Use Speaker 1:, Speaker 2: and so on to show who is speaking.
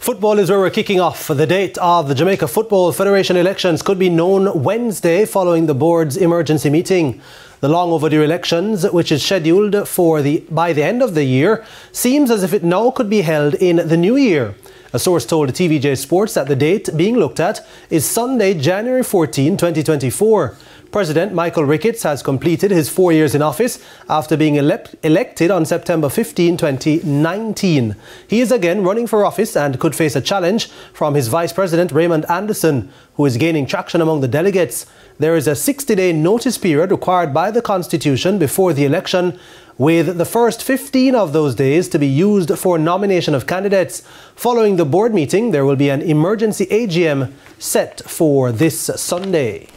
Speaker 1: Football is where we're kicking off. The date of the Jamaica Football Federation elections could be known Wednesday following the board's emergency meeting. The long overdue elections, which is scheduled by the end of the year, seems as if it now could be held in the new year. A source told TVJ Sports that the date being looked at is Sunday, January 14, 2024. President Michael Ricketts has completed his 4 years in office after being elected on September 15, 2019. He is again running for office and could face a challenge from his Vice President Raymond Anderson, who is gaining traction among the delegates. There is a 60-day notice period required by the Constitution before the election, with the first 15 of those days to be used for nomination of candidates. Following the board meeting, there will be an emergency AGM set for this Sunday.